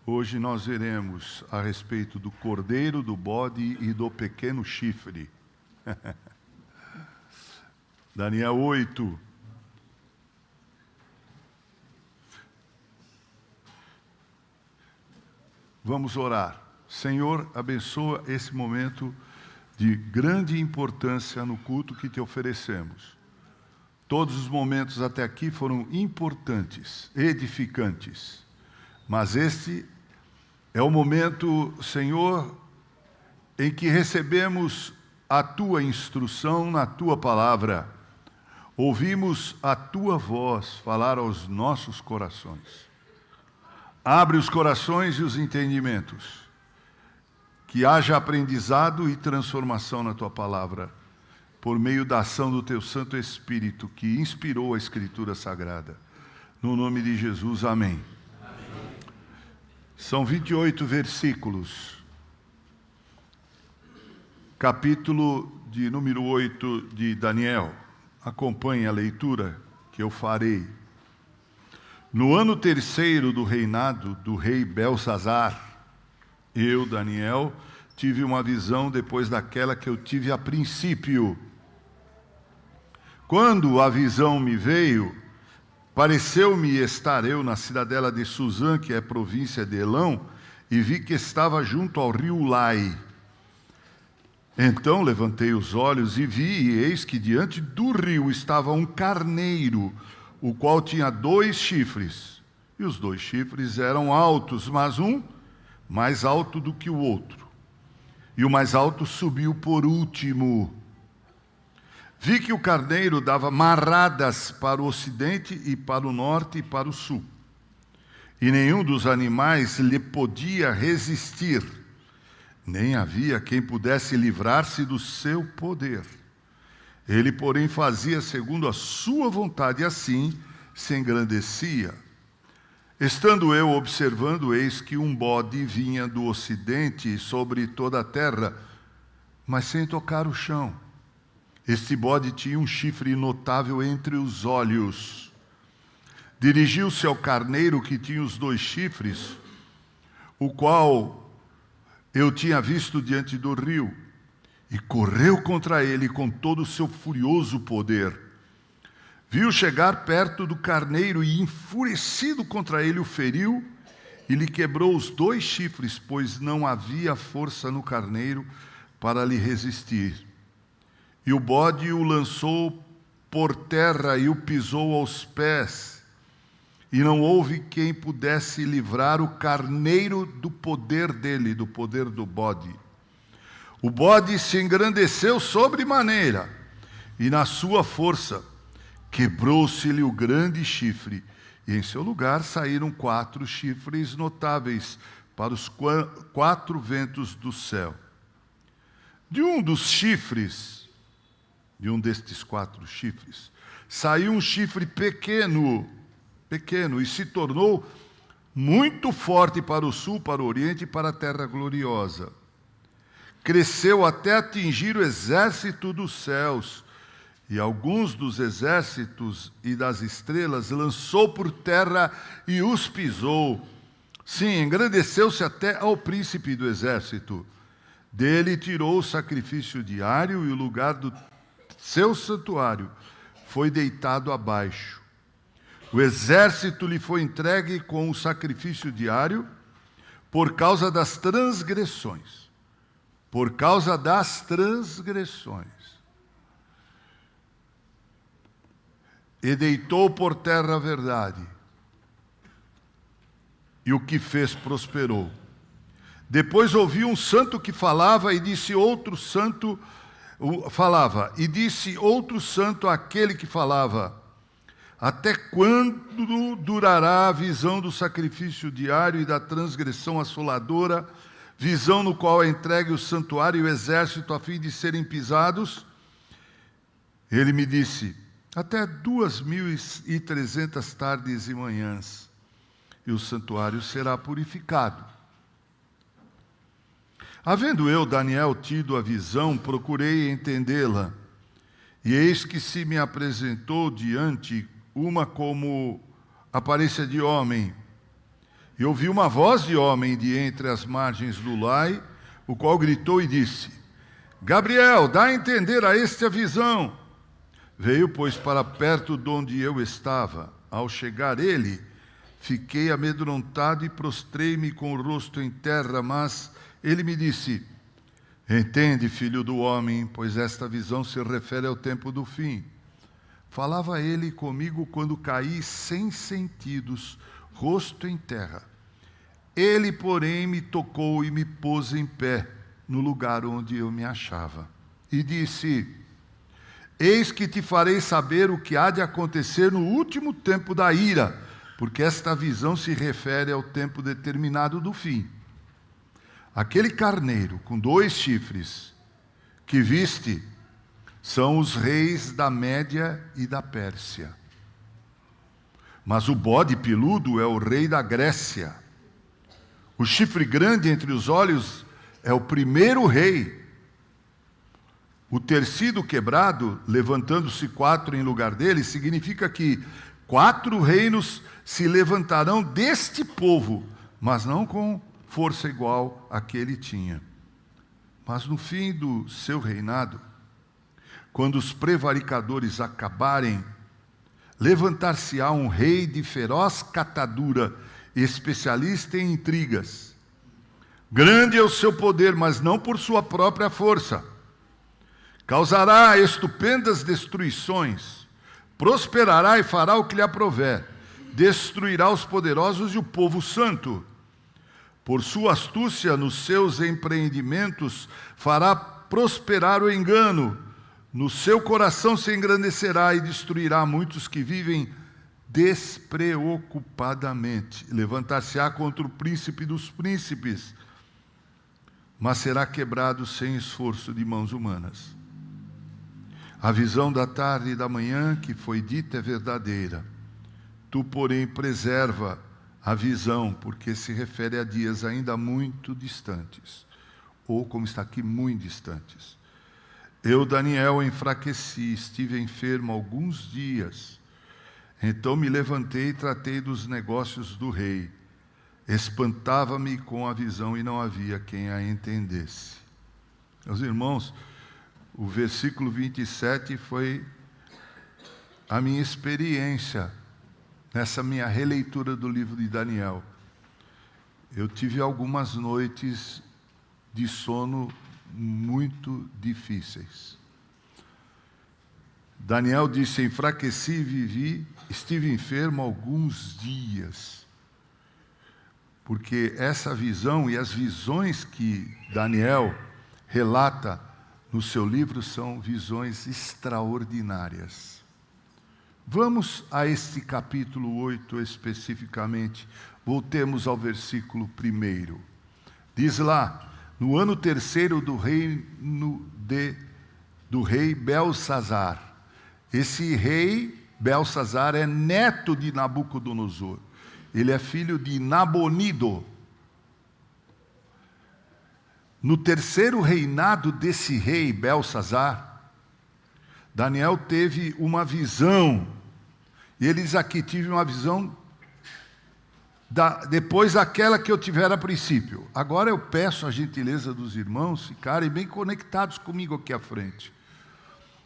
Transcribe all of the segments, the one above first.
Hoje nós veremos a respeito do cordeiro, do bode e do pequeno chifre. Daniel 8. Vamos orar. Senhor, abençoa esse momento de grande importância no culto que te oferecemos. Todos os momentos até aqui foram importantes, edificantes. Mas este é o momento, Senhor, em que recebemos a Tua instrução na Tua palavra. Ouvimos a Tua voz falar aos nossos corações. Abre os corações e os entendimentos. Que haja aprendizado e transformação na Tua palavra, por meio da ação do Teu Santo Espírito, que inspirou a Escritura Sagrada. No nome de Jesus, amém. São 28 versículos. Capítulo de número 8 de Daniel. Acompanhe a leitura que eu farei. No ano terceiro do reinado do rei Belsazar, eu, Daniel, tive uma visão depois daquela que eu tive a princípio. Quando a visão me veio, pareceu-me estar eu na cidadela de Suzã, que é província de Elão, e vi que estava junto ao rio Ulai. Então levantei os olhos e vi, e eis que diante do rio estava um carneiro, o qual tinha 2 chifres. E os 2 chifres eram altos, mas um mais alto do que o outro. E o mais alto subiu por último. Vi que o carneiro dava marradas para o ocidente e para o norte e para o sul. E nenhum dos animais lhe podia resistir, nem havia quem pudesse livrar-se do seu poder. Ele, porém, fazia segundo a sua vontade, e assim se engrandecia. Estando eu observando, eis que um bode vinha do ocidente sobre toda a terra, mas sem tocar o chão. Este bode tinha um chifre notável entre os olhos. Dirigiu-se ao carneiro que tinha os 2 chifres, o qual eu tinha visto diante do rio, e correu contra ele com todo o seu furioso poder. Viu chegar perto do carneiro e, enfurecido contra ele, o feriu e lhe quebrou os 2 chifres, pois não havia força no carneiro para lhe resistir. E o bode o lançou por terra e o pisou aos pés, e não houve quem pudesse livrar o carneiro do poder dele, do poder do bode. O bode se engrandeceu sobremaneira, e na sua força quebrou-se-lhe o grande chifre, e em seu lugar saíram 4 chifres notáveis para os 4 ventos do céu. De um destes 4 chifres, saiu um chifre pequeno, e se tornou muito forte para o sul, para o oriente e para a terra gloriosa. Cresceu até atingir o exército dos céus, e alguns dos exércitos e das estrelas lançou por terra e os pisou. Sim, engrandeceu-se até ao príncipe do exército. Dele tirou o sacrifício diário, e o lugar do seu santuário foi deitado abaixo. O exército lhe foi entregue com o sacrifício diário por causa das transgressões. Por causa das transgressões. E deitou por terra a verdade. E o que fez prosperou. Depois ouvi um santo que falava, e disse outro santo àquele que falava: até quando durará a visão do sacrifício diário e da transgressão assoladora, visão no qual é entregue o santuário e o exército a fim de serem pisados? Ele me disse: até 2.300 tardes e manhãs, e o santuário será purificado. Havendo eu, Daniel, tido a visão, procurei entendê-la, e eis que se me apresentou diante uma como aparência de homem, E ouvi uma voz de homem de entre as margens do Ulai, o qual gritou e disse: Gabriel, dá a entender a este a visão. Veio, pois, para perto de onde eu estava. Ao chegar ele, fiquei amedrontado e prostrei-me com o rosto em terra, mas ele me disse: Entende, filho do homem, pois esta visão se refere ao tempo do fim. Falava ele comigo quando caí sem sentidos, rosto em terra. Ele, porém, me tocou e me pôs em pé no lugar onde eu me achava. E disse: Eis que te farei saber o que há de acontecer no último tempo da ira, porque esta visão se refere ao tempo determinado do fim. Aquele carneiro com 2 chifres que viste são os reis da Média e da Pérsia. Mas o bode peludo é o rei da Grécia. O chifre grande entre os olhos é o primeiro rei. O ter sido quebrado, levantando-se 4 em lugar dele, significa que 4 reinos se levantarão deste povo, mas não com força igual a que ele tinha. Mas no fim do seu reinado, quando os prevaricadores acabarem, levantar-se-á um rei de feroz catadura, especialista em intrigas. Grande é o seu poder, mas não por sua própria força. Causará estupendas destruições, prosperará e fará o que lhe aprouver, destruirá os poderosos e o povo santo. Por sua astúcia nos seus empreendimentos, fará prosperar o engano, no seu coração se engrandecerá e destruirá muitos que vivem despreocupadamente. Levantar-se-á contra o príncipe dos príncipes, mas será quebrado sem esforço de mãos humanas. A visão da tarde e da manhã que foi dita é verdadeira. Tu, porém, preserva a visão, porque se refere a dias ainda muito distantes, ou como está aqui, muito distantes. Eu, Daniel, enfraqueci, estive enfermo alguns dias. Então me levantei e tratei dos negócios do rei. Espantava-me com a visão e não havia quem a entendesse. Meus irmãos, o versículo 27 foi a minha experiência nessa minha releitura do livro de Daniel. Eu tive algumas noites de sono muito difíceis. Daniel disse: enfraqueci e vivi, estive enfermo alguns dias. Porque essa visão e as visões que Daniel relata no seu livro são visões extraordinárias. Vamos a este capítulo 8 especificamente. Voltemos ao versículo 1. Diz lá: no ano 3º do rei Belsazar. Esse rei Belsazar é neto de Nabucodonosor. Ele é filho de Nabonido. No 3º reinado desse rei Belsazar, Daniel teve uma visão. E ele diz aqui: tive uma visão depois daquela que eu tivera a princípio. Agora eu peço a gentileza dos irmãos ficarem bem conectados comigo aqui à frente.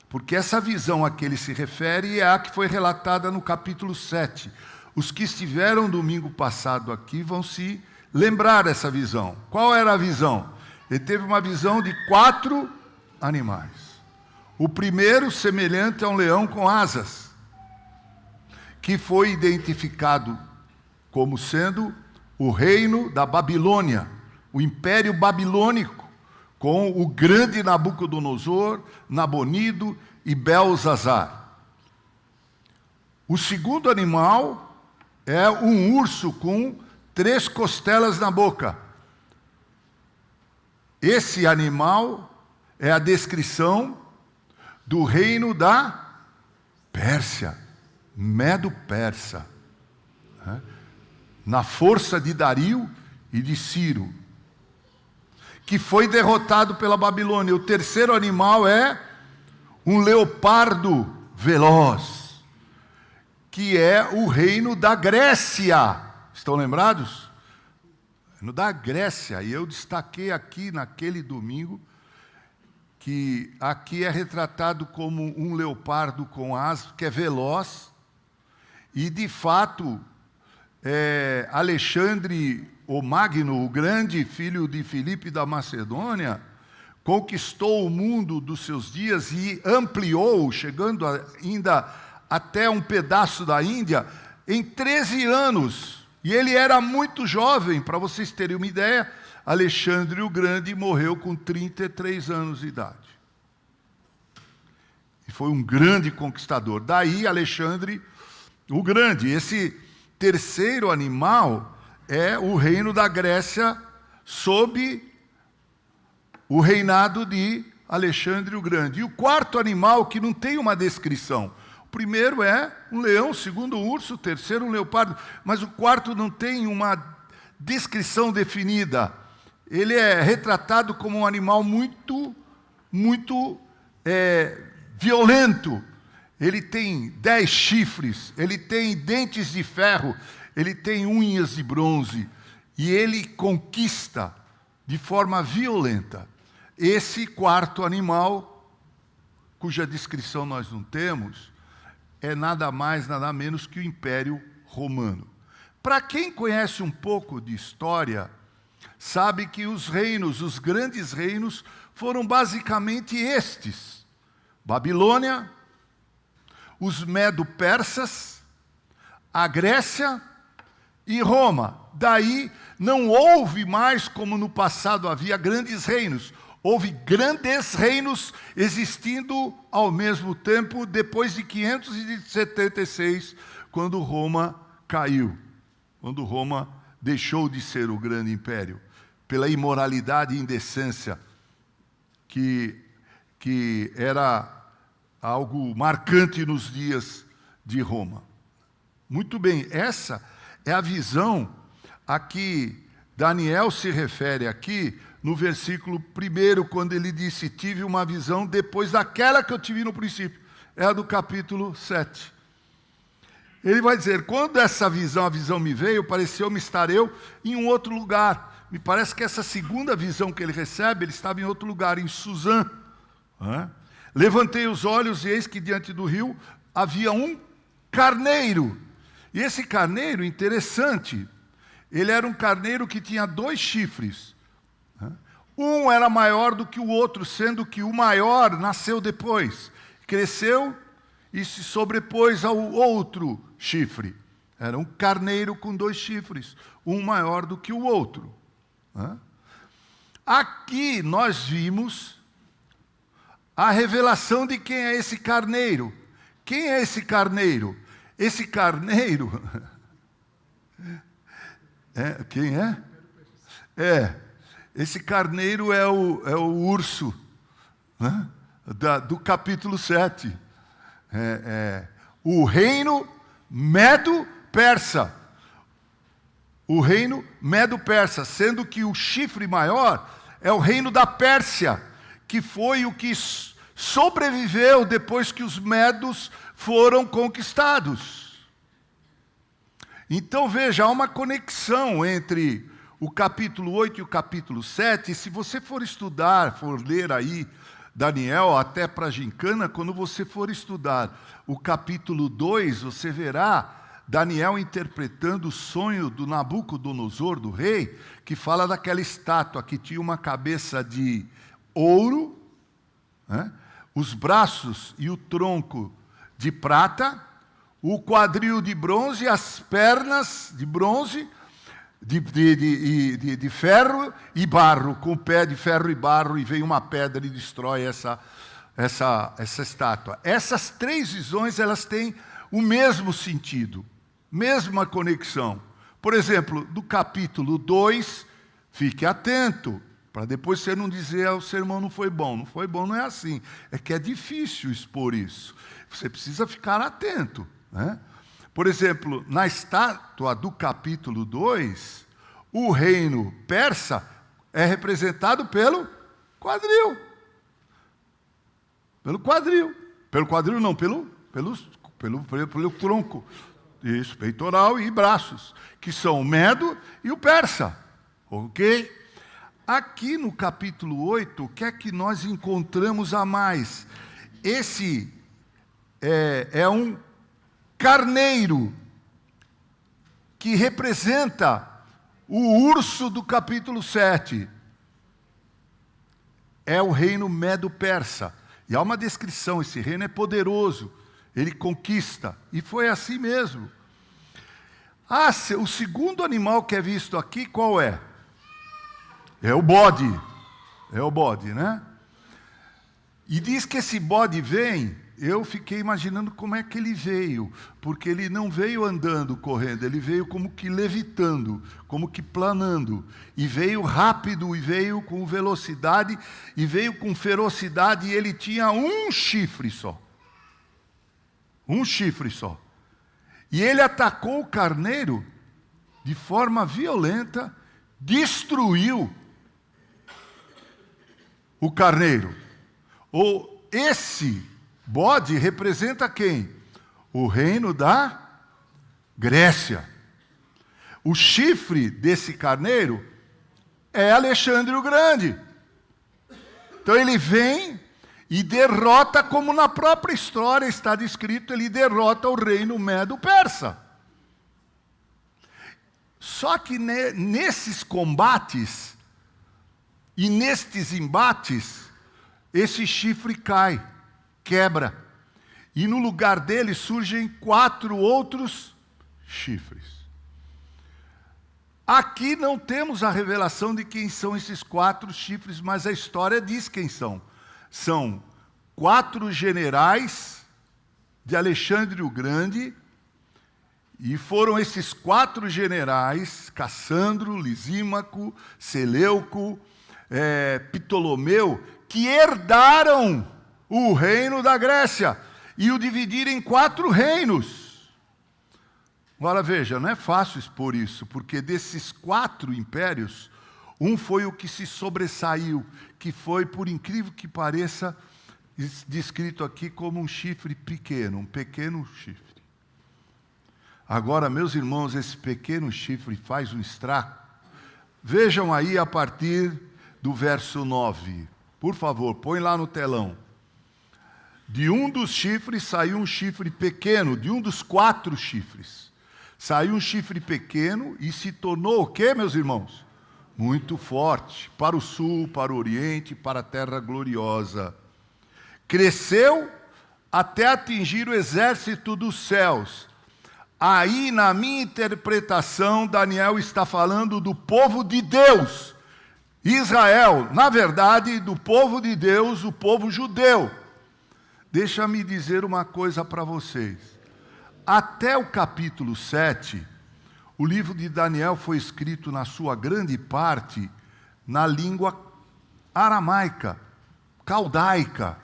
Porque essa visão a que ele se refere é a que foi relatada no capítulo 7. Os que estiveram domingo passado aqui vão se lembrar dessa visão. Qual era a visão? Ele teve uma visão de 4 animais. O primeiro, semelhante a um leão com asas, que foi identificado como sendo o reino da Babilônia, o império babilônico, com o grande Nabucodonosor, Nabonido e Belsazar. O segundo animal é um urso com 3 costelas na boca. Esse animal é a descrição do reino da Pérsia, Medo-Persa, na força de Dario e de Ciro, que foi derrotado pela Babilônia. O terceiro animal é um leopardo veloz, que é o reino da Grécia. Estão lembrados? reino da Grécia. E eu destaquei aqui naquele domingo que aqui é retratado como um leopardo com asas, que é veloz, e de fato Alexandre o Magno, o grande filho de Filipe da Macedônia, conquistou o mundo dos seus dias e ampliou, chegando ainda até um pedaço da Índia, em 13 anos. E ele era muito jovem, para vocês terem uma ideia, Alexandre o Grande morreu com 33 anos de idade. E foi um grande conquistador. Daí Alexandre o Grande. Esse terceiro animal é o reino da Grécia sob o reinado de Alexandre o Grande. E o quarto animal, que não tem uma descrição. O primeiro é um leão, o segundo um urso, o terceiro um leopardo. Mas o quarto não tem uma descrição definida. Ele é retratado como um animal muito violento. Ele tem 10 chifres, ele tem dentes de ferro, ele tem unhas de bronze. E ele conquista de forma violenta. Esse quarto animal, cuja descrição nós não temos, é nada mais, nada menos que o Império Romano. Para quem conhece um pouco de história, sabe que os reinos, os grandes reinos, foram basicamente estes: Babilônia, os Medo-Persas, a Grécia e Roma. Daí não houve mais, como no passado havia, grandes reinos. Houve grandes reinos existindo ao mesmo tempo depois de 576, quando Roma caiu. Quando Roma deixou de ser o grande império, pela imoralidade e indecência que era algo marcante nos dias de Roma. Muito bem, essa é a visão a que Daniel se refere aqui no versículo 1, quando ele disse: tive uma visão depois daquela que eu tive no princípio. É a do capítulo 7. Ele vai dizer: quando essa visão, a visão me veio, pareceu-me estar eu em um outro lugar. Me parece que essa segunda visão que ele recebe, ele estava em outro lugar, em Suzã. Levantei os olhos e eis que diante do rio havia um carneiro. E esse carneiro, interessante, ele era um carneiro que tinha 2 chifres. Um era maior do que o outro, sendo que o maior nasceu depois. Cresceu e se sobrepôs ao outro chifre. Era um carneiro com 2 chifres, um maior do que o outro. Aqui nós vimos a revelação de quem é esse carneiro. Quem é esse carneiro? Esse carneiro... quem é? Esse carneiro é o urso, né? Do capítulo 7. O reino Medo-Persa. O reino Medo-Persa, sendo que o chifre maior é o reino da Pérsia, que foi o que sobreviveu depois que os medos foram conquistados. Então veja, há uma conexão entre o capítulo 8 e o capítulo 7, e se você for estudar, for ler aí Daniel, até para a gincana, quando você for estudar o capítulo 2, você verá Daniel interpretando o sonho do Nabucodonosor, do rei, que fala daquela estátua que tinha uma cabeça de ouro, os braços e o tronco de prata, o quadril de bronze, as pernas de bronze, de ferro e barro, com o pé de ferro e barro, e vem uma pedra e destrói essa estátua. Essas 3 visões, elas têm o mesmo sentido, mesma conexão. Por exemplo, do capítulo 2, fique atento, para depois você não dizer: o sermão não foi bom. Não foi bom, não é assim. É que é difícil expor isso. Você precisa ficar atento, né? Por exemplo, na estátua do capítulo 2, o reino persa é representado pelo quadril. Pelo quadril. Pelo quadril não, pelo tronco. Isso, peitoral e braços, que são o medo e o persa. Ok? Aqui no capítulo 8, o que é que nós encontramos a mais? Esse é um carneiro que representa o urso do capítulo 7. É o reino Medo-Persa. E há uma descrição, esse reino é poderoso, ele conquista. E foi assim mesmo. O segundo animal que é visto aqui, qual é? É o bode. É o bode, né? E diz que esse bode vem, eu fiquei imaginando como é que ele veio, porque ele não veio andando, correndo, ele veio como que levitando, como que planando, e veio rápido, e veio com velocidade, e veio com ferocidade, e ele tinha um chifre só. Um chifre só. E ele atacou o carneiro de forma violenta, destruiu o carneiro. Esse bode representa quem? O reino da Grécia. O chifre desse carneiro é Alexandre o Grande. Então ele vem e derrota, como na própria história está descrito, ele derrota o reino Medo-Persa. Só que nesses combates e nestes embates, esse chifre cai, quebra. E no lugar dele surgem 4 outros chifres. Aqui não temos a revelação de quem são esses 4 chifres, mas a história diz quem são. São 4 generais de Alexandre o Grande, e foram esses 4 generais, Cassandro, Lisímaco, Seleuco, Ptolomeu, que herdaram o reino da Grécia e o dividiram em 4 reinos. Agora veja, não é fácil expor isso, porque desses 4 impérios, um foi o que se sobressaiu, que foi, por incrível que pareça, descrito aqui como um chifre pequeno, um pequeno chifre. Agora, meus irmãos, esse pequeno chifre faz um estrago. Vejam aí a partir do verso 9. Por favor, põe lá no telão. De um dos chifres saiu um chifre pequeno, de um dos 4 chifres. Saiu um chifre pequeno e se tornou o quê, meus irmãos? Muito forte, para o sul, para o oriente, para a terra gloriosa. Cresceu até atingir o exército dos céus. Aí, na minha interpretação, Daniel está falando do povo de Deus. Israel, na verdade, do povo de Deus, o povo judeu. Deixa-me dizer uma coisa para vocês. Até o capítulo 7, o livro de Daniel foi escrito, na sua grande parte, na língua aramaica, caldaica.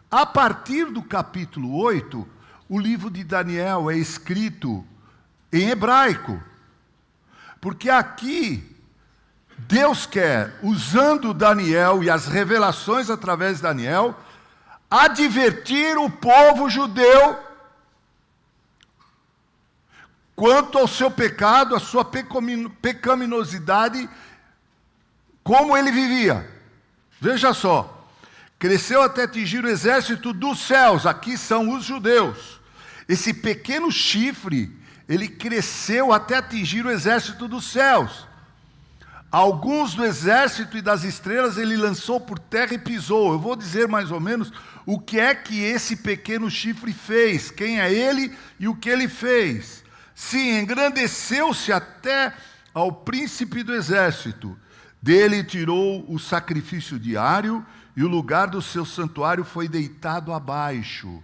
A partir do capítulo 8, o livro de Daniel é escrito em hebraico. Porque aqui, Deus quer, usando Daniel e as revelações através de Daniel, advertir o povo judeu quanto ao seu pecado, a sua pecaminosidade, como ele vivia. Veja só, cresceu até atingir o exército dos céus, aqui são os judeus. Esse pequeno chifre, ele cresceu até atingir o exército dos céus. Alguns do exército e das estrelas ele lançou por terra e pisou. Eu vou dizer mais ou menos o que é que esse pequeno chifre fez, quem é ele e o que ele fez. Sim, engrandeceu-se até ao príncipe do exército. Dele tirou o sacrifício diário e o lugar do seu santuário foi deitado abaixo.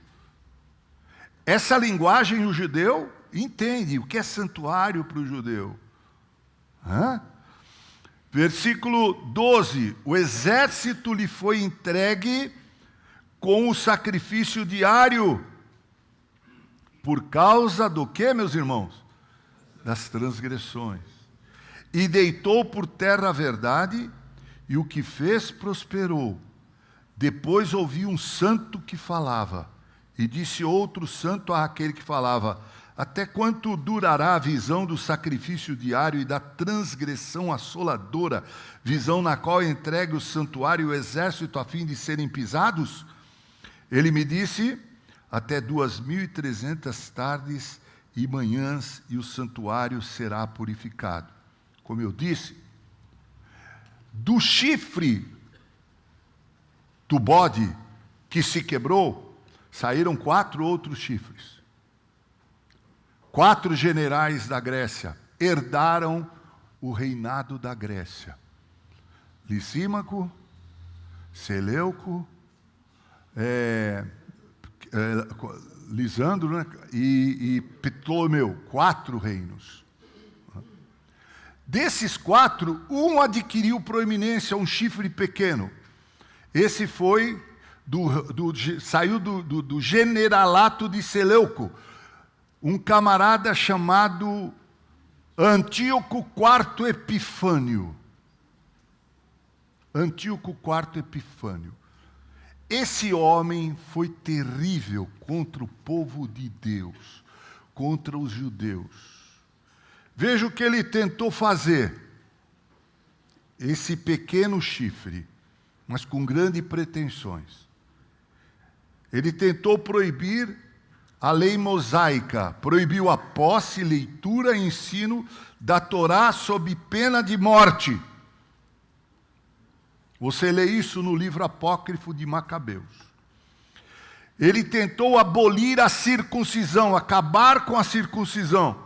Essa linguagem o judeu entende o que é santuário para o judeu. Versículo 12, o exército lhe foi entregue com o sacrifício diário. Por causa do quê, meus irmãos? Das transgressões. E deitou por terra a verdade, e o que fez prosperou. Depois ouvi um santo que falava, e disse outro santo àquele que falava: Até quanto durará a visão do sacrifício diário e da transgressão assoladora, visão na qual entregue o santuário e o exército a fim de serem pisados? Ele me disse, até 2.300 tardes e manhãs, e o santuário será purificado. Como eu disse, do chifre do bode que se quebrou, saíram 4 outros chifres. 4 generais da Grécia herdaram o reinado da Grécia. Lisímaco, Seleuco, Lisandro, né? e Ptolomeu, 4 reinos. Desses 4, um adquiriu proeminência, um chifre pequeno. Esse foi saiu do generalato de Seleuco, um camarada chamado Antíoco IV Epifânio. Antíoco IV Epifânio. Esse homem foi terrível contra o povo de Deus, contra os judeus. Veja o que ele tentou fazer. Esse pequeno chifre, mas com grandes pretensões. Ele tentou proibir a lei mosaica, proibiu a posse, leitura e ensino da Torá sob pena de morte. Você lê isso no livro apócrifo de Macabeus. Ele tentou abolir a circuncisão, acabar com a circuncisão.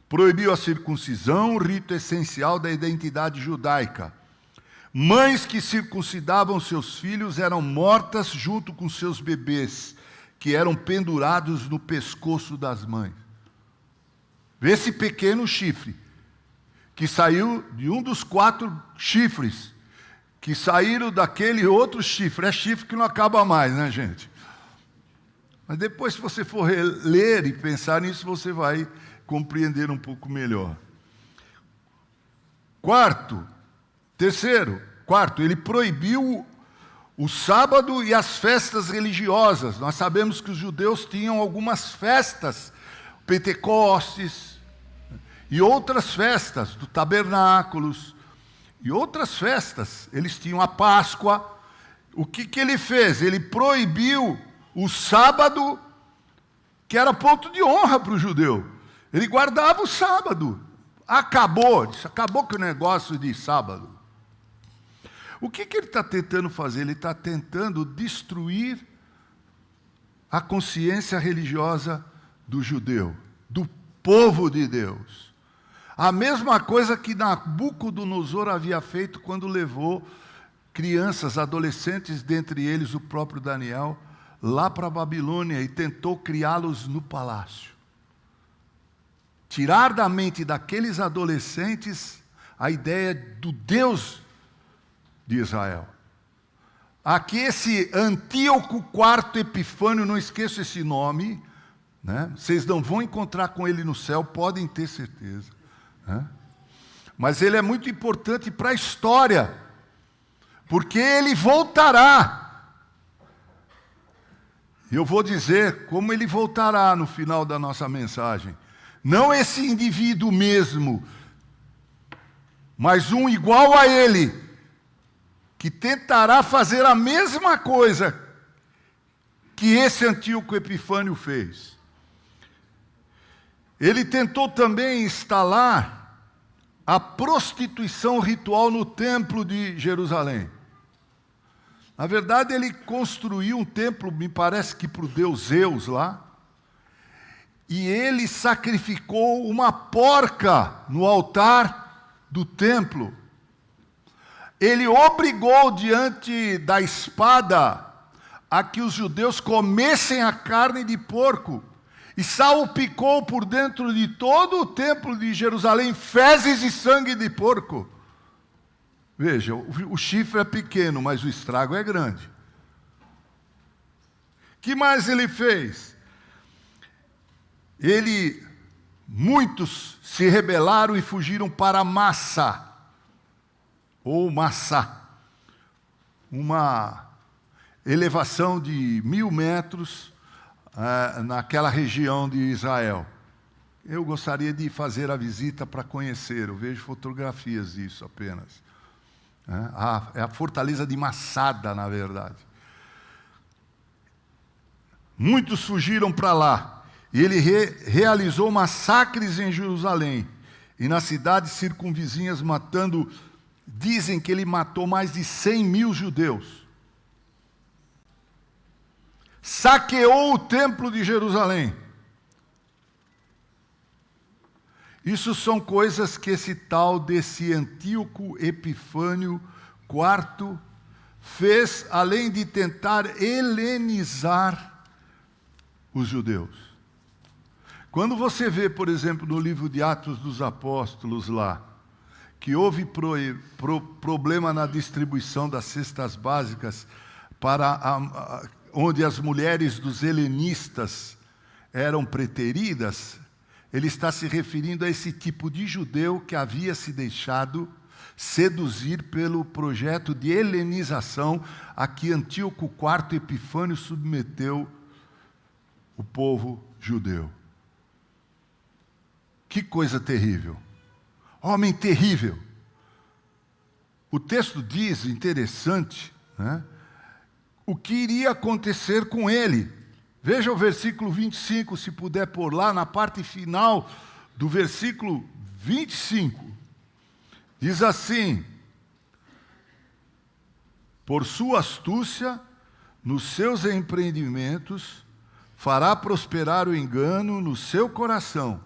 Proibiu a circuncisão, o rito essencial da identidade judaica. Mães que circuncidavam seus filhos eram mortas junto com seus bebês, que eram pendurados no pescoço das mães. Esse pequeno chifre, que saiu de um dos 4 chifres, que saíram daquele outro chifre. É chifre que não acaba mais, né, gente? Mas depois, se você for ler e pensar nisso, você vai compreender um pouco melhor. Quarto, ele proibiu o sábado e as festas religiosas. Nós sabemos que os judeus tinham algumas festas, Pentecostes, e outras festas, do tabernáculos, e outras festas. Eles tinham a Páscoa. O que ele fez? Ele proibiu o sábado, que era ponto de honra para o judeu. Ele guardava o sábado. Acabou com o negócio de sábado. O que ele está tentando fazer? Ele está tentando destruir a consciência religiosa do judeu, do povo de Deus. A mesma coisa que Nabucodonosor havia feito quando levou crianças, adolescentes, dentre eles o próprio Daniel, lá para a Babilônia e tentou criá-los no palácio. Tirar da mente daqueles adolescentes a ideia do Deus de Israel. Aqui esse Antíoco IV Epifânio, não esqueço esse nome, né? Vocês não vão encontrar com ele no céu, podem ter certeza. Né? Mas ele é muito importante para a história, porque ele voltará. E eu vou dizer como ele voltará no final da nossa mensagem. Não esse indivíduo mesmo, mas um igual a ele, que tentará fazer a mesma coisa que esse Antíoco Epifânio fez. Ele tentou também instalar a prostituição ritual no templo de Jerusalém. Na verdade, ele construiu um templo, me parece que para o deus Zeus lá, e ele sacrificou uma porca no altar do templo. Ele obrigou diante da espada a que os judeus comessem a carne de porco e salpicou por dentro de todo o templo de Jerusalém fezes e sangue de porco. Veja, o chifre é pequeno, mas o estrago é grande. O que mais ele fez? Muitos se rebelaram e fugiram para Massa, ou Massá, uma elevação de 1.000 metros naquela região de Israel. Eu gostaria de fazer a visita para conhecer, eu vejo fotografias disso apenas. É a fortaleza de Massada, na verdade. Muitos fugiram para lá, e ele realizou massacres em Jerusalém, e nas cidades circunvizinhas matando, dizem que ele matou mais de 100.000 judeus. Saqueou o templo de Jerusalém. Isso são coisas que esse tal desse Antíoco Epifânio IV fez, além de tentar helenizar os judeus. Quando você vê, por exemplo, no livro de Atos dos Apóstolos lá, que houve problema na distribuição das cestas básicas para onde as mulheres dos helenistas eram preteridas, ele está se referindo a esse tipo de judeu que havia se deixado seduzir pelo projeto de helenização a que Antíoco IV Epifânio submeteu o povo judeu. Que coisa terrível! Homem terrível! O texto diz, interessante, né, o que iria acontecer com ele. Veja o versículo 25, se puder pôr lá, na parte final do versículo 25. Diz assim: por sua astúcia, nos seus empreendimentos, fará prosperar o engano no seu coração.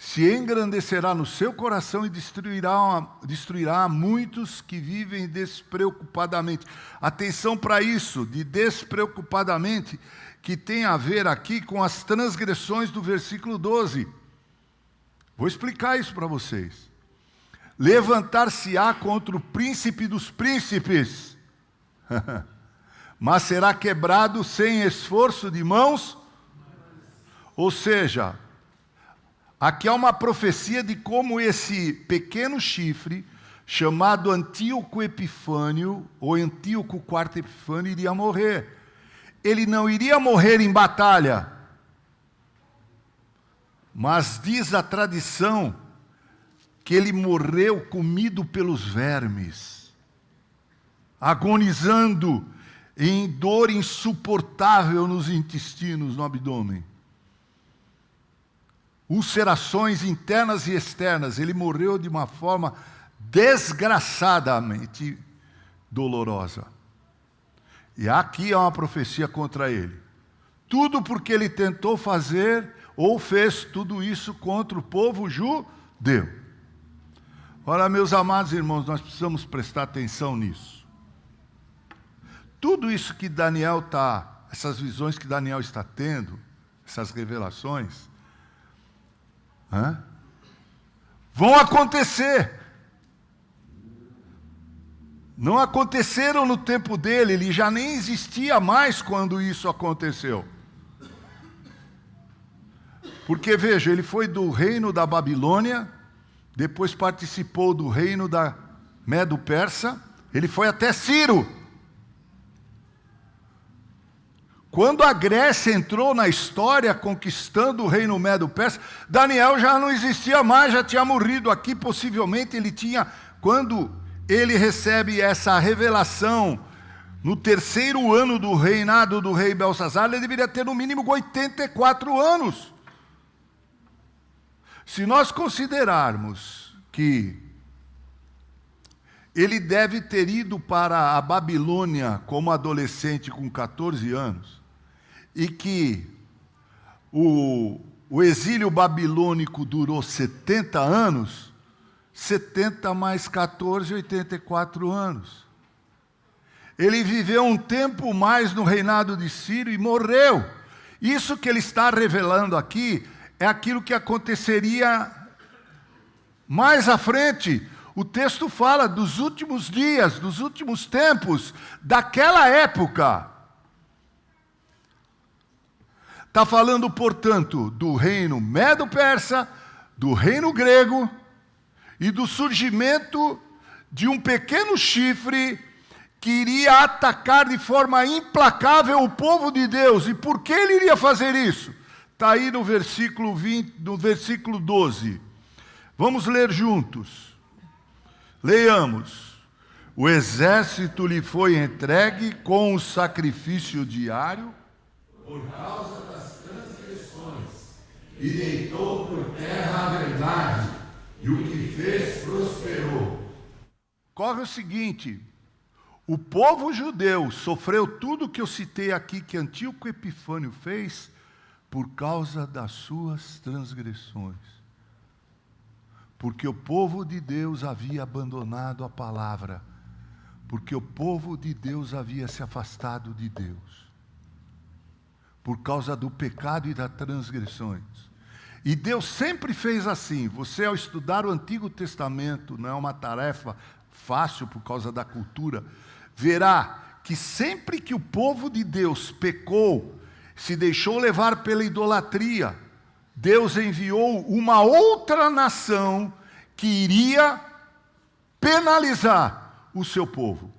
Se engrandecerá no seu coração e destruirá a muitos que vivem despreocupadamente. Atenção para isso, de despreocupadamente, que tem a ver aqui com as transgressões do versículo 12. Vou explicar isso para vocês. Levantar-se-á contra o príncipe dos príncipes, mas será quebrado sem esforço de mãos. Ou seja, aqui há uma profecia de como esse pequeno chifre, chamado Antíoco Epifânio, ou Antíoco IV Epifânio, iria morrer. Ele não iria morrer em batalha, mas diz a tradição que ele morreu comido pelos vermes, agonizando em dor insuportável nos intestinos, no abdômen. Ulcerações internas e externas. Ele morreu de uma forma desgraçadamente dolorosa. E aqui há uma profecia contra ele. Tudo porque ele tentou fazer ou fez tudo isso contra o povo judeu. Ora, meus amados irmãos, nós precisamos prestar atenção nisso. Tudo isso que Daniel essas visões que Daniel está tendo, essas revelações, vão acontecer. Não aconteceram no tempo dele, ele já nem existia mais quando isso aconteceu. Porque, veja, ele foi do reino da Babilônia, depois participou do reino da Medo-Persa, ele foi até Ciro. Quando a Grécia entrou na história, conquistando o reino Medo-Persa, Daniel já não existia mais, já tinha morrido aqui. Possivelmente ele tinha, quando ele recebe essa revelação, no 3º ano do reinado do rei Belsazar, ele deveria ter no mínimo 84 anos. Se nós considerarmos que ele deve ter ido para a Babilônia como adolescente com 14 anos, e que o exílio babilônico durou 70 anos, 70 mais 14, 84 anos. Ele viveu um tempo mais no reinado de Ciro e morreu. Isso que ele está revelando aqui é aquilo que aconteceria mais à frente. O texto fala dos últimos dias, dos últimos tempos, daquela época. Está falando, portanto, do reino Medo-Persa, do reino grego e do surgimento de um pequeno chifre que iria atacar de forma implacável o povo de Deus. E por que ele iria fazer isso? Está aí no versículo 20, no versículo 12. Vamos ler juntos. Leiamos. O exército lhe foi entregue com o sacrifício diário por causa das transgressões, e deitou por terra a verdade, e o que fez prosperou. Corre o seguinte: o povo judeu sofreu tudo o que eu citei aqui que Antíoco Epifânio fez por causa das suas transgressões. Porque o povo de Deus havia abandonado a palavra. Porque o povo de Deus havia se afastado de Deus. Por causa do pecado e das transgressões. E Deus sempre fez assim. Você, ao estudar o Antigo Testamento, não é uma tarefa fácil por causa da cultura, verá que sempre que o povo de Deus pecou, se deixou levar pela idolatria, Deus enviou uma outra nação que iria penalizar o seu povo.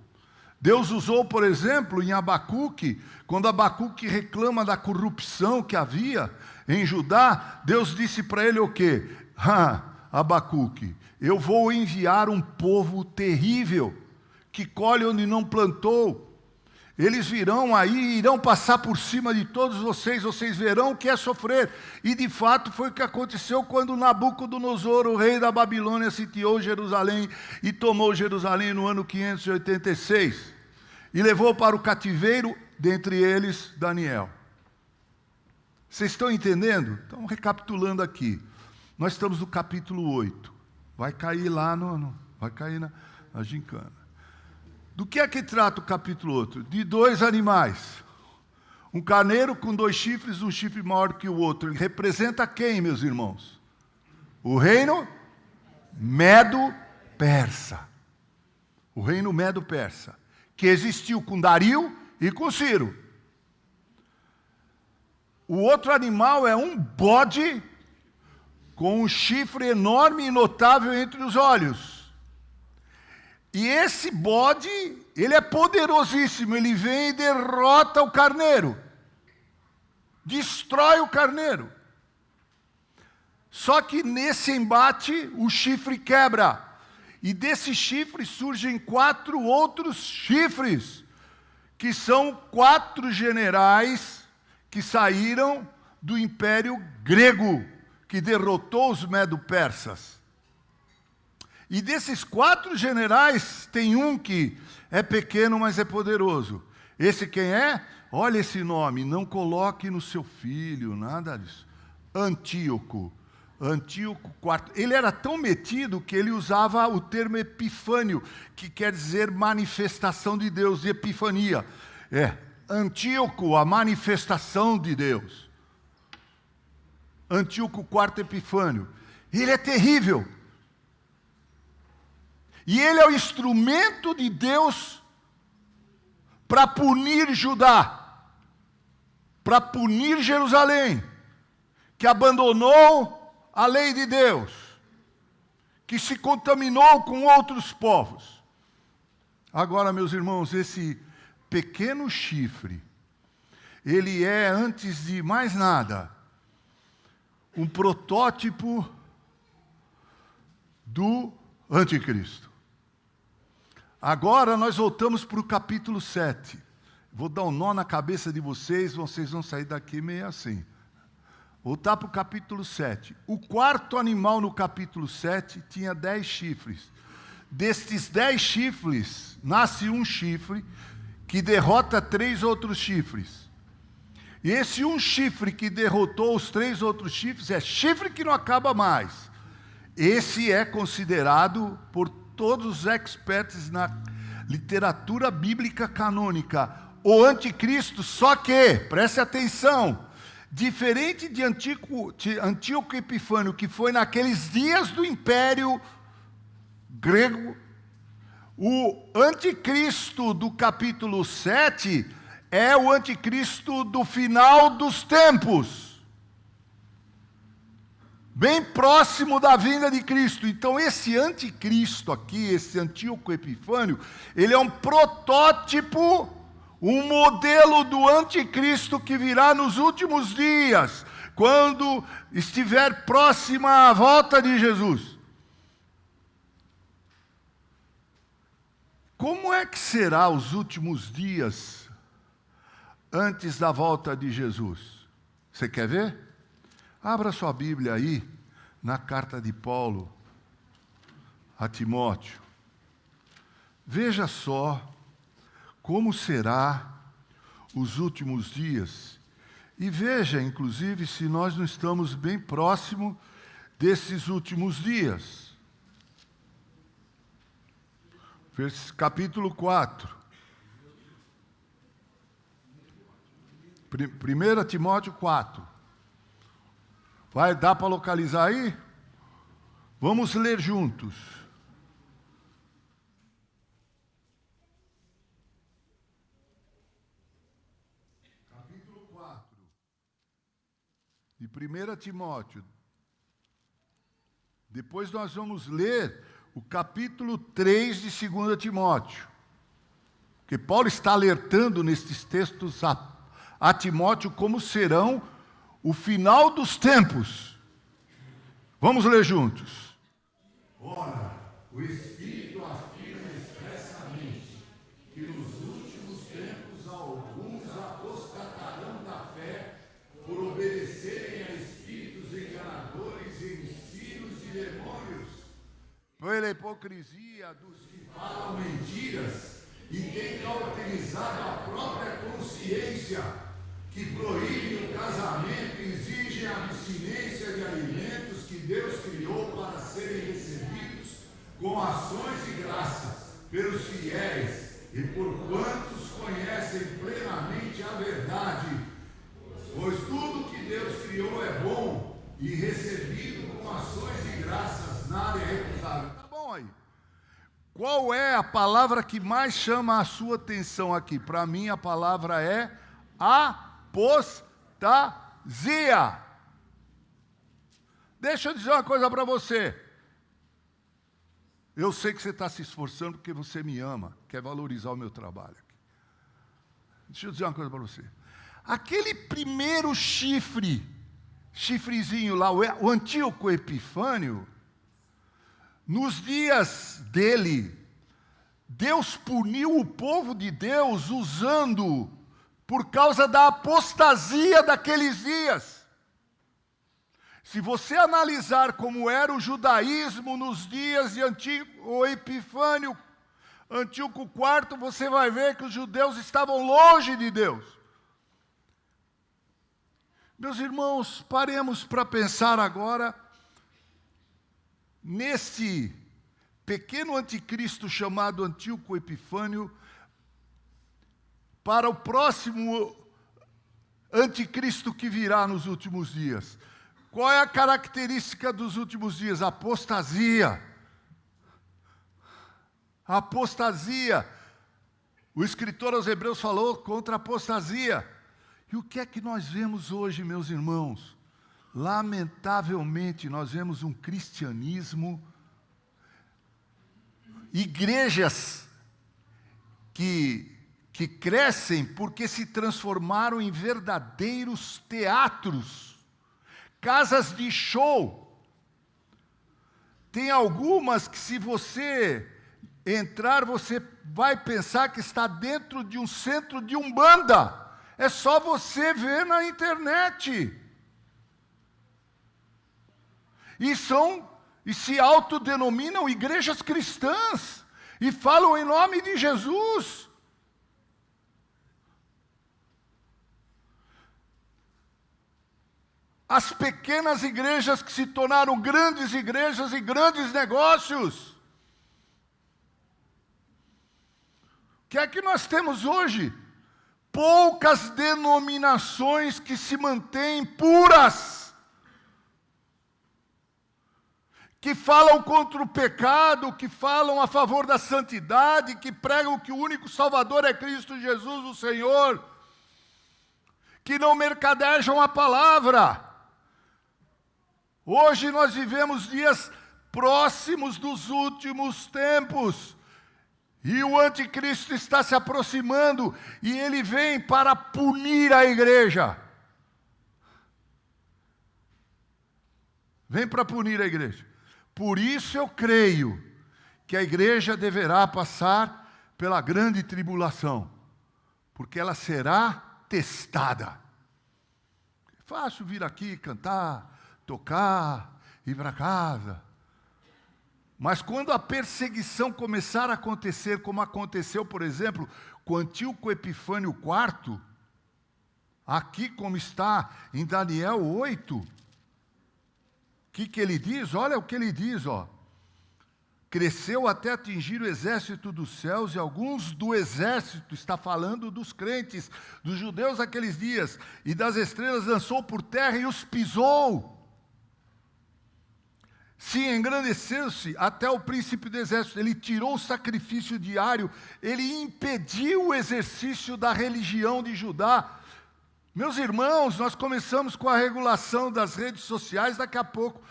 Deus usou, por exemplo, em Abacuque, quando Abacuque reclama da corrupção que havia em Judá, Deus disse para ele o quê? Abacuque, eu vou enviar um povo terrível, que colhe onde não plantou. Eles virão aí e irão passar por cima de todos vocês verão o que é sofrer. E de fato foi o que aconteceu quando Nabucodonosor, o rei da Babilônia, sitiou Jerusalém e tomou Jerusalém no ano 586. E levou para o cativeiro, dentre eles, Daniel. Vocês estão entendendo? Então, recapitulando aqui. Nós estamos no capítulo 8. Vai cair lá vai cair na gincana. Do que é que trata o capítulo 8? De dois animais. Um carneiro com 2 chifres, um chifre maior que o outro. Ele representa quem, meus irmãos? O reino Medo-Persa. O reino Medo-Persa. Que existiu com Dario e com Ciro. O outro animal é um bode com um chifre enorme e notável entre os olhos. E esse bode, ele é poderosíssimo, ele vem e derrota o carneiro. Destrói o carneiro. Só que nesse embate, o chifre quebra. E desse chifre surgem 4 outros chifres, que são 4 generais que saíram do Império Grego, que derrotou os Medo-Persas. E desses 4 generais, tem um que é pequeno, mas é poderoso. Esse quem é? Olha esse nome, não coloque no seu filho, nada disso. Antíoco. Antíoco IV. Ele era tão metido que ele usava o termo Epifânio, que quer dizer manifestação de Deus, epifania. Antíoco, a manifestação de Deus. Antíoco IV Epifânio. Ele é terrível. E ele é o instrumento de Deus para punir Judá, para punir Jerusalém, que abandonou a lei de Deus, que se contaminou com outros povos. Agora, meus irmãos, esse pequeno chifre, ele é, antes de mais nada, um protótipo do anticristo. Agora nós voltamos para o capítulo 7. Vou dar um nó na cabeça de vocês vão sair daqui meio assim. Voltar para o capítulo 7. O 4º animal no capítulo 7 tinha 10 chifres. Destes 10 chifres, nasce um chifre que derrota 3 outros chifres. E esse um chifre que derrotou os 3 outros chifres é chifre que não acaba mais. Esse é considerado por todos os experts na literatura bíblica canônica o anticristo, só que, preste atenção, diferente de Antíoco Epifânio, que foi naqueles dias do Império Grego, o anticristo do capítulo 7 é o anticristo do final dos tempos. bem próximo da vinda de Cristo. Então esse anticristo aqui, esse Antíoco Epifânio, ele é um protótipo, um modelo do anticristo que virá nos últimos dias, quando estiver próxima a volta de Jesus. Como é que será os últimos dias antes da volta de Jesus? Você quer ver? Abra sua Bíblia aí, na carta de Paulo a Timóteo. Veja só como será os últimos dias. E veja, inclusive, se nós não estamos bem próximo desses últimos dias. Capítulo 4. 1 Timóteo 4. Vai dar para localizar aí? Vamos ler juntos. Capítulo 4 de 1 Timóteo. Depois nós vamos ler o capítulo 3 de 2 Timóteo. Porque Paulo está alertando nestes textos a Timóteo como serão o final dos tempos. Vamos ler juntos. Ora, o Espírito afirma expressamente que nos últimos tempos alguns apostatarão da fé por obedecerem a espíritos enganadores e ensinos de demônios, pela hipocrisia dos que falam mentiras e têm cauterizado a própria consciência, que proíbem o casamento e exigem a abstinência de alimentos que Deus criou para serem recebidos com ações e graças pelos fiéis e por quantos conhecem plenamente a verdade. Pois tudo que Deus criou é bom e recebido com ações e graças, nada é recusável. Tá bom aí. Qual é a palavra que mais chama a sua atenção aqui? Para mim a palavra é apostasia. Deixa eu dizer uma coisa para você. Eu sei que você está se esforçando porque você me ama, quer valorizar o meu trabalho. Deixa eu dizer uma coisa para você. Aquele primeiro chifrezinho lá, o Antíoco Epifânio, nos dias dele, Deus puniu o povo de Deus usando por causa da apostasia daqueles dias. Se você analisar como era o judaísmo nos dias de Antíoco Epifânio, Antíoco IV, você vai ver que os judeus estavam longe de Deus. Meus irmãos, paremos para pensar agora nesse pequeno anticristo chamado Antíoco Epifânio, para o próximo anticristo que virá nos últimos dias. Qual é a característica dos últimos dias? Apostasia. Apostasia. O escritor aos Hebreus falou contra a apostasia. E o que é que nós vemos hoje, meus irmãos? Lamentavelmente, nós vemos um cristianismo, igrejas que crescem porque se transformaram em verdadeiros teatros, casas de show. Tem algumas que, se você entrar, você vai pensar que está dentro de um centro de umbanda. É só você ver na internet. E se autodenominam igrejas cristãs e falam em nome de Jesus. As pequenas igrejas que se tornaram grandes igrejas e grandes negócios. O que é que nós temos hoje? Poucas denominações que se mantêm puras, que falam contra o pecado, que falam a favor da santidade, que pregam que o único Salvador é Cristo Jesus, o Senhor, que não mercadejam a palavra. Hoje nós vivemos dias próximos dos últimos tempos. E o anticristo está se aproximando e ele vem para punir a igreja. Vem para punir a igreja. Por isso eu creio que a igreja deverá passar pela grande tribulação, porque ela será testada. É fácil vir aqui cantar, tocar, ir para casa. Mas quando a perseguição começar a acontecer, como aconteceu, por exemplo, com Antíoco Epifânio IV, aqui como está em Daniel 8, o que ele diz? Olha o que ele diz, ó. Cresceu até atingir o exército dos céus, e alguns do exército, está falando dos crentes, dos judeus naqueles dias, e das estrelas lançou por terra e os pisou. Sim, engrandeceu-se até o príncipe do exército, ele tirou o sacrifício diário, ele impediu o exercício da religião de Judá. Meus irmãos, nós começamos com a regulação das redes sociais, daqui a pouco.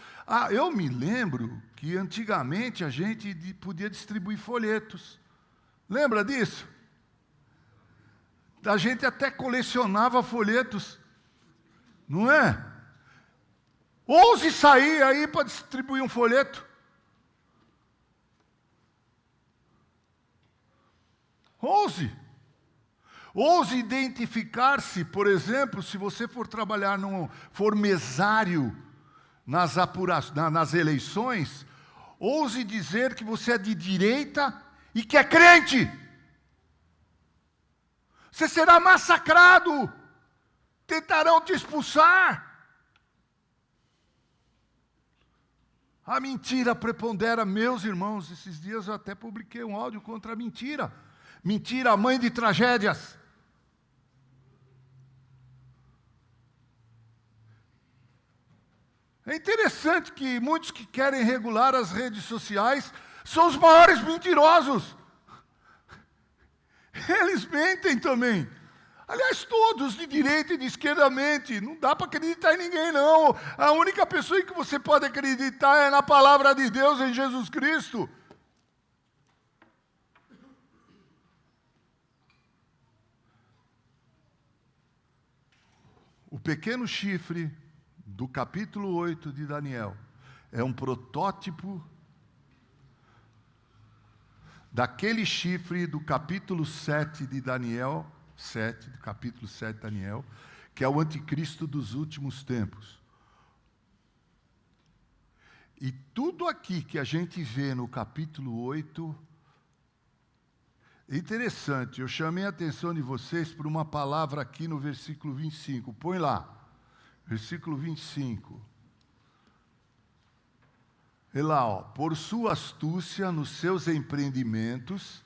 Eu me lembro que antigamente a gente podia distribuir folhetos. Lembra disso? A gente até colecionava folhetos, não é? Ouse sair aí para distribuir um folheto. Ouse. Ouse identificar-se, por exemplo, se você for trabalhar, for mesário nas eleições, ouse dizer que você é de direita e que é crente. Você será massacrado. Tentarão te expulsar. A mentira prepondera, meus irmãos. Esses dias eu até publiquei um áudio contra a mentira. Mentira, mãe de tragédias. É interessante que muitos que querem regular as redes sociais são os maiores mentirosos. Eles mentem também. Aliás, todos, de direita e de esquerda, mentem. Não dá para acreditar em ninguém, não. A única pessoa em que você pode acreditar é na palavra de Deus, em Jesus Cristo. O pequeno chifre do capítulo 8 de Daniel é um protótipo daquele chifre do capítulo 7 de Daniel, do capítulo 7 de Daniel, que é o anticristo dos últimos tempos. E tudo aqui que a gente vê no capítulo 8, é interessante, eu chamei a atenção de vocês por uma palavra aqui no versículo 25, põe lá, versículo 25. Olha lá, ó, por sua astúcia nos seus empreendimentos,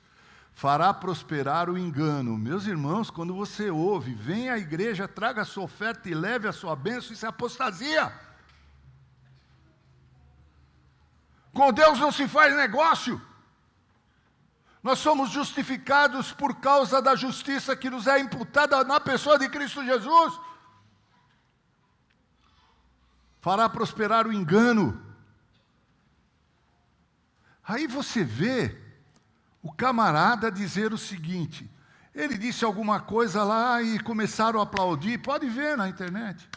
fará prosperar o engano. Meus irmãos, quando você ouve, venha à igreja, traga a sua oferta e leve a sua bênção, isso é apostasia. Com Deus não se faz negócio. Nós somos justificados por causa da justiça que nos é imputada na pessoa de Cristo Jesus. Fará prosperar o engano. Aí você vê o camarada dizer o seguinte, ele disse alguma coisa lá e começaram a aplaudir, pode ver na internet,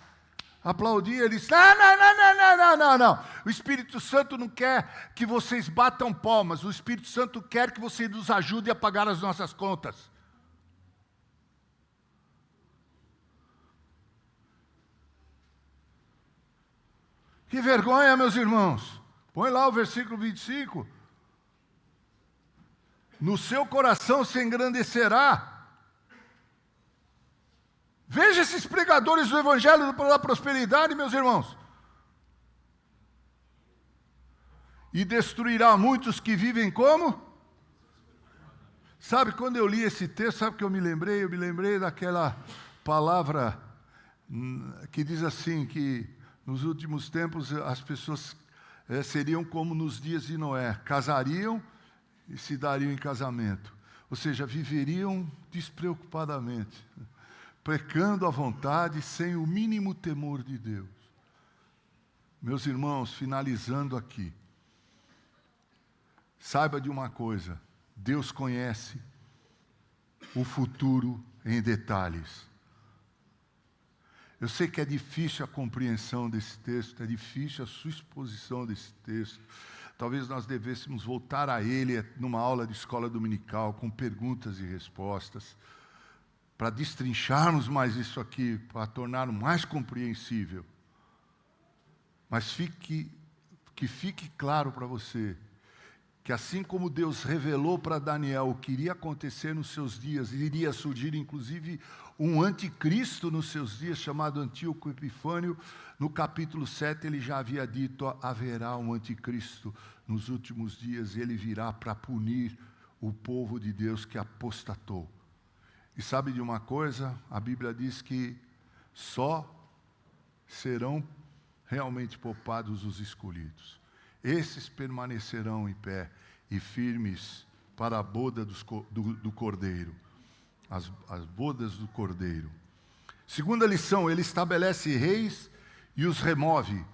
aplaudir, ele disse, não, o Espírito Santo não quer que vocês batam palmas, o Espírito Santo quer que você nos ajude a pagar as nossas contas. Que vergonha, meus irmãos, põe lá o versículo 25, no seu coração se engrandecerá. Veja esses pregadores do Evangelho da prosperidade, meus irmãos. E destruirá muitos que vivem como? Sabe, quando eu li esse texto, sabe o que eu me lembrei? Eu me lembrei daquela palavra que diz assim, que nos últimos tempos as pessoas seriam como nos dias de Noé, casariam e se dariam em casamento. Ou seja, viveriam despreocupadamente, pecando à vontade, sem o mínimo temor de Deus. Meus irmãos, finalizando aqui, saiba de uma coisa: Deus conhece o futuro em detalhes. Eu sei que é difícil a compreensão desse texto, é difícil a sua exposição desse texto. Talvez nós devêssemos voltar a ele numa aula de escola dominical, com perguntas e respostas, para destrincharmos mais isso aqui, para torná-lo mais compreensível. Mas que fique claro para você, que assim como Deus revelou para Daniel o que iria acontecer nos seus dias, iria surgir inclusive um anticristo nos seus dias, chamado Antíoco Epifânio, no capítulo 7 ele já havia dito: haverá um anticristo nos últimos dias, e ele virá para punir o povo de Deus que apostatou. E sabe de uma coisa? A Bíblia diz que só serão realmente poupados os escolhidos. Esses permanecerão em pé e firmes para a boda do Cordeiro. As bodas do Cordeiro. Segunda lição: ele estabelece reis e os remove.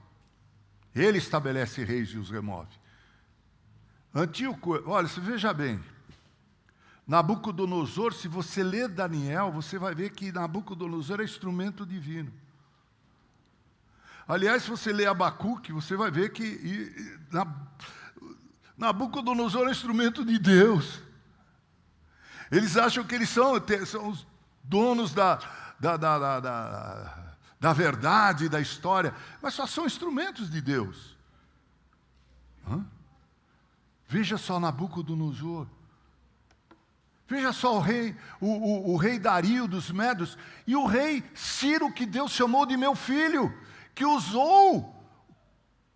Ele estabelece reis e os remove. Antíoco, olha, você veja bem. Nabucodonosor, se você ler Daniel, você vai ver que Nabucodonosor é instrumento divino. Aliás, se você ler Abacuque, você vai ver que Nabucodonosor é instrumento de Deus. Eles acham que eles são os donos da verdade, da história, mas só são instrumentos de Deus. Veja só Nabucodonosor. Veja só o rei Dario dos Medos e o rei Ciro, que Deus chamou de meu filho, que usou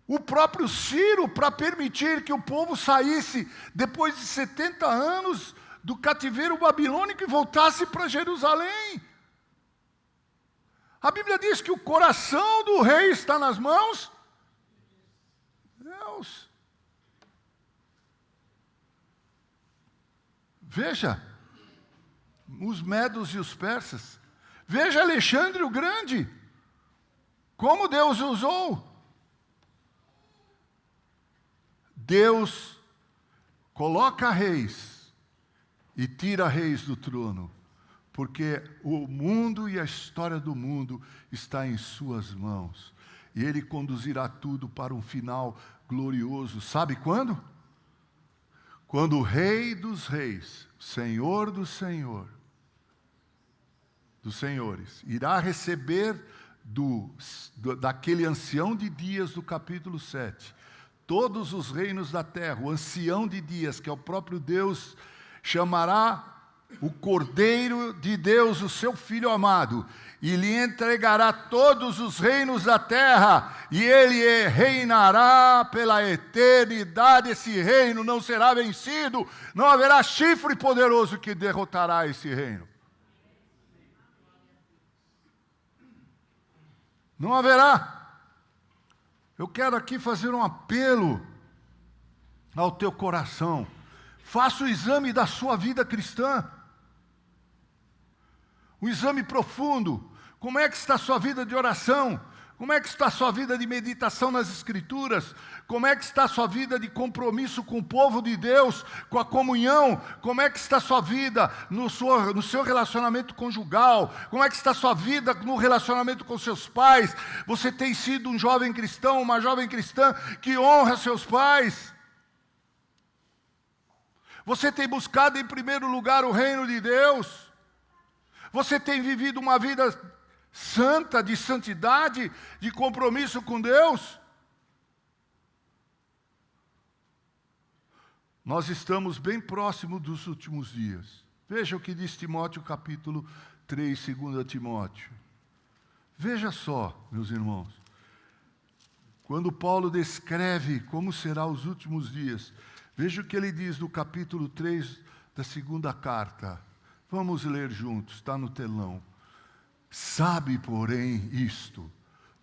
o próprio Ciro para permitir que o povo saísse depois de 70 anos do cativeiro babilônico e voltasse para Jerusalém. A Bíblia diz que o coração do rei está nas mãos de Deus. Veja os medos e os persas. Veja Alexandre o Grande. Como Deus usou. Deus coloca reis e tira reis do trono, porque o mundo e a história do mundo está em suas mãos. E Ele conduzirá tudo para um final glorioso. Sabe quando? Quando o Rei dos Reis, Senhor dos Senhores, irá receber daquele ancião de dias do capítulo 7, todos os reinos da terra. O ancião de dias, que é o próprio Deus, chamará o Cordeiro de Deus, o seu Filho amado, e lhe entregará todos os reinos da terra, e ele reinará pela eternidade. Esse reino não será vencido, não haverá chifre poderoso que derrotará esse reino. Não haverá. Eu quero aqui fazer um apelo ao teu coração. Faça o exame da sua vida cristã. Um exame profundo. Como é que está a sua vida de oração? Como é que está a sua vida de meditação nas Escrituras? Como é que está a sua vida de compromisso com o povo de Deus, com a comunhão? Como é que está a sua vida no seu relacionamento conjugal? Como é que está a sua vida no relacionamento com seus pais? Você tem sido um jovem cristão, uma jovem cristã que honra seus pais? Você tem buscado em primeiro lugar o reino de Deus? Você tem vivido uma vida santa, de santidade, de compromisso com Deus? Nós estamos bem próximo dos últimos dias. Veja o que diz Timóteo, capítulo 3, 2 Timóteo. Veja só, meus irmãos, quando Paulo descreve como serão os últimos dias, veja o que ele diz no capítulo 3 da segunda carta. Vamos ler juntos, está no telão. Sabe, porém, isto: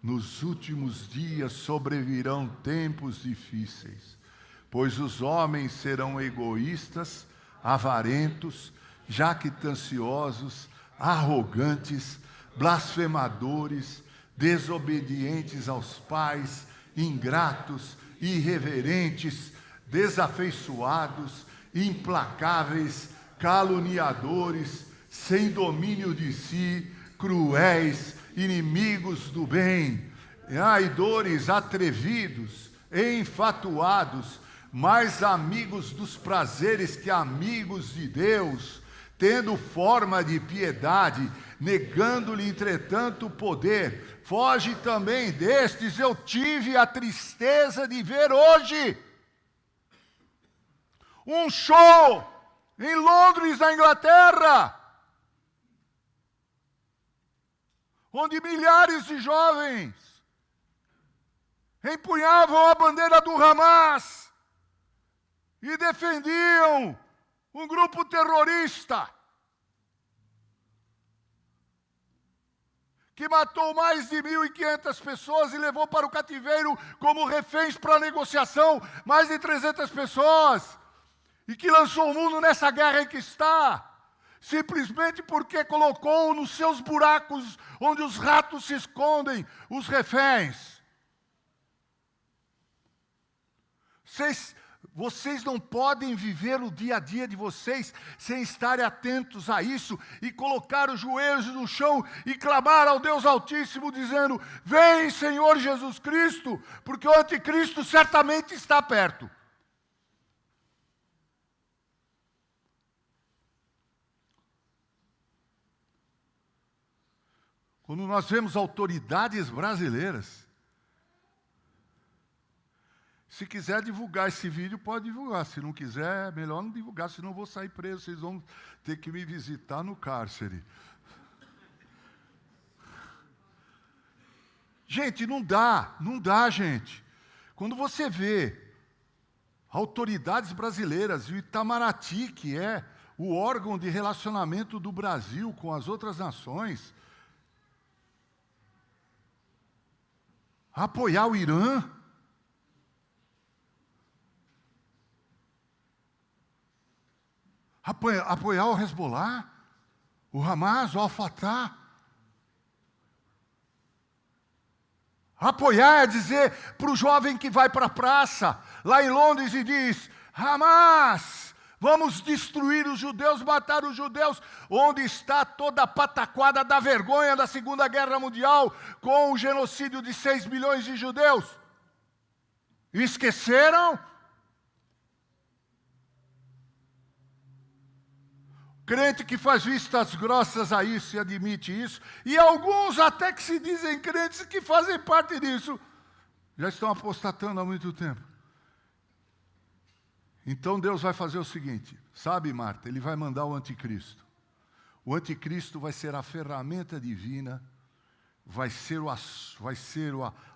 nos últimos dias sobrevirão tempos difíceis, pois os homens serão egoístas, avarentos, jactanciosos, arrogantes, blasfemadores, desobedientes aos pais, ingratos, irreverentes, desafeiçoados, implacáveis, caluniadores, sem domínio de si, cruéis, inimigos do bem, traidores, atrevidos, enfatuados, mais amigos dos prazeres que amigos de Deus, tendo forma de piedade, negando-lhe, entretanto, o poder. Foge também destes. Eu tive a tristeza de ver hoje um show em Londres, na Inglaterra, onde milhares de jovens empunhavam a bandeira do Hamas e defendiam um grupo terrorista que matou mais de 1.500 pessoas e levou para o cativeiro como reféns para negociação mais de 300 pessoas, e que lançou o mundo nessa guerra em que está, simplesmente porque colocou nos seus buracos, onde os ratos se escondem, os reféns. Vocês não podem viver o dia a dia de vocês sem estarem atentos a isso e colocar os joelhos no chão e clamar ao Deus Altíssimo, dizendo: vem, Senhor Jesus Cristo, porque o anticristo certamente está perto. Quando nós vemos autoridades brasileiras, se quiser divulgar esse vídeo, pode divulgar. Se não quiser, é melhor não divulgar, senão eu vou sair preso. Vocês vão ter que me visitar no cárcere. Gente, não dá, gente. Quando você vê autoridades brasileiras, e o Itamaraty, que é o órgão de relacionamento do Brasil com as outras nações, apoiar o Irã, apoiar o Hezbollah, o Hamas, o Al-Fatah. Apoiar é dizer para o jovem que vai para a praça, lá em Londres, e diz: Hamas, vamos destruir os judeus, matar os judeus. Onde está toda a pataquada da vergonha da Segunda Guerra Mundial, com o genocídio de 6 milhões de judeus? Esqueceram? Crente que faz vistas grossas a isso e admite isso, e alguns até que se dizem crentes que fazem parte disso, já estão apostatando há muito tempo. Então Deus vai fazer o seguinte, sabe, Marta? Ele vai mandar o anticristo. O anticristo vai ser a ferramenta divina, vai ser o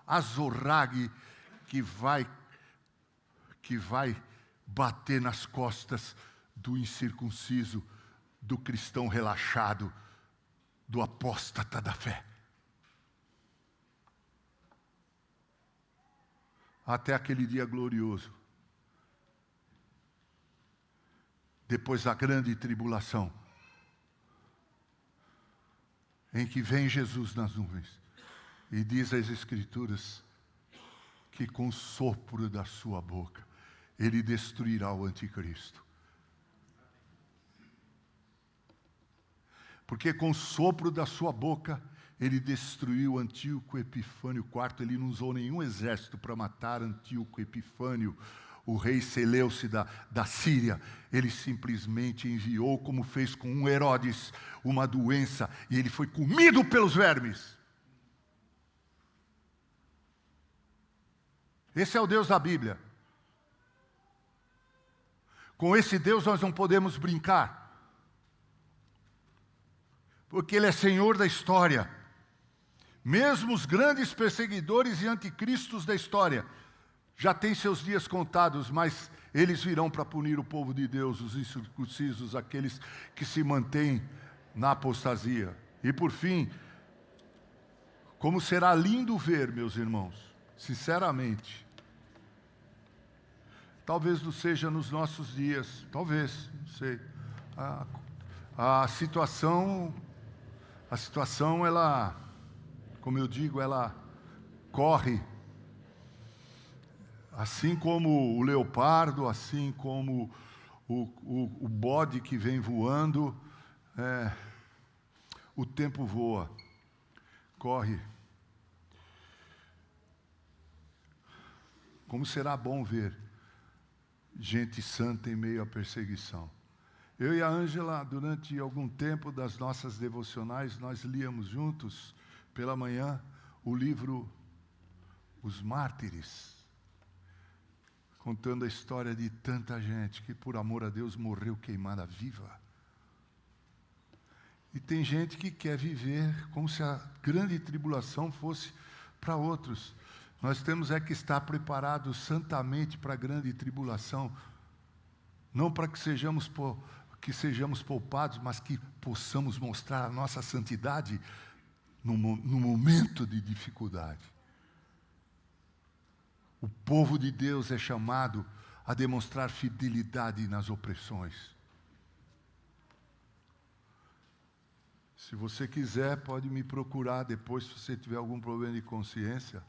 azorrague que vai bater nas costas do incircunciso, do cristão relaxado, do apóstata da fé. Até aquele dia glorioso, depois da grande tribulação, em que vem Jesus nas nuvens, e diz as Escrituras que com o sopro da sua boca, ele destruirá o anticristo. Porque com o sopro da sua boca, ele destruiu Antíoco Epifânio IV. Ele não usou nenhum exército para matar Antíoco Epifânio, o rei Seleuce da Síria. Ele simplesmente enviou, como fez com um Herodes, uma doença, e ele foi comido pelos vermes. Esse é o Deus da Bíblia. Com esse Deus nós não podemos brincar, porque Ele é Senhor da história. Mesmo os grandes perseguidores e anticristos da história já têm seus dias contados, mas eles virão para punir o povo de Deus, os incircuncisos, aqueles que se mantêm na apostasia. E por fim, como será lindo ver, meus irmãos, sinceramente, talvez não seja nos nossos dias, talvez, não sei, a situação, ela, como eu digo, ela corre Assim como o leopardo, assim como o bode que vem voando, o tempo voa, corre. Como será bom ver gente santa em meio à perseguição. Eu e a Ângela, durante algum tempo das nossas devocionais, nós líamos juntos, pela manhã, o livro Os Mártires, contando a história de tanta gente que, por amor a Deus, morreu queimada viva. E tem gente que quer viver como se a grande tribulação fosse para outros. Nós temos que estar preparados santamente para a grande tribulação, não para que sejamos poupados, mas que possamos mostrar a nossa santidade no momento de dificuldade. O povo de Deus é chamado a demonstrar fidelidade nas opressões. Se você quiser, pode me procurar depois, se você tiver algum problema de consciência.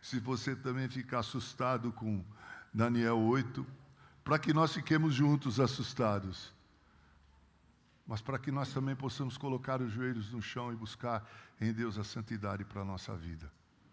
Se você também ficar assustado com Daniel 8, para que nós fiquemos juntos assustados, mas para que nós também possamos colocar os joelhos no chão e buscar em Deus a santidade para a nossa vida.